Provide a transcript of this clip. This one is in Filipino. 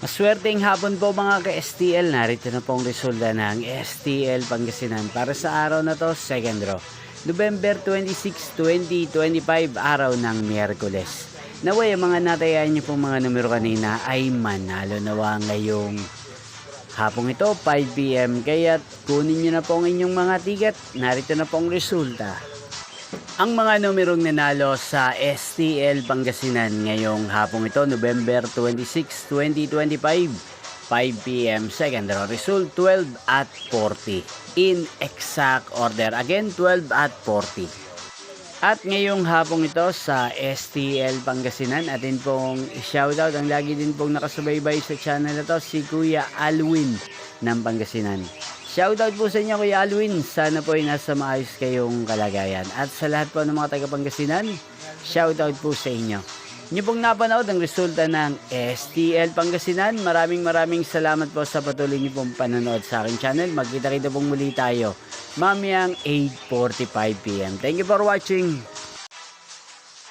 Maswerteng hapon po mga ka-STL. Narito na pong resulta ng STL Pangasinan para sa araw na to, second draw. November 26, 2025, araw ng Miyerkules. Naway ang mga natayaan niyo pong mga numero kanina ay manalo nawa ngayong hapong ito, 5 PM. Kaya kunin niyo na po ang inyong mga ticket. Narito na pong resulta. Ang mga numerong nanalo sa STL Pangasinan ngayong hapong ito, November 26, 2025, 5 PM, second draw. Result 12 at 40. In exact order. Again, 12 at 40. At ngayong hapong ito sa STL Pangasinan, atin pong shoutout ang lagi din pong nakasubaybay sa channel na to, si Kuya Alwin ng Pangasinan. Shoutout po sa inyo Kuya Alwin, sana po ay nasa maayos kayong kalagayan. At sa lahat po ng mga taga Pangasinan, shoutout po sa inyo. Inyo pong napanood ang resulta ng STL Pangasinan. Maraming salamat po sa patuloy niyo pong panonood sa aking channel. Magkita-kita pong muli tayo mamayang 8:45 PM. Thank you for watching.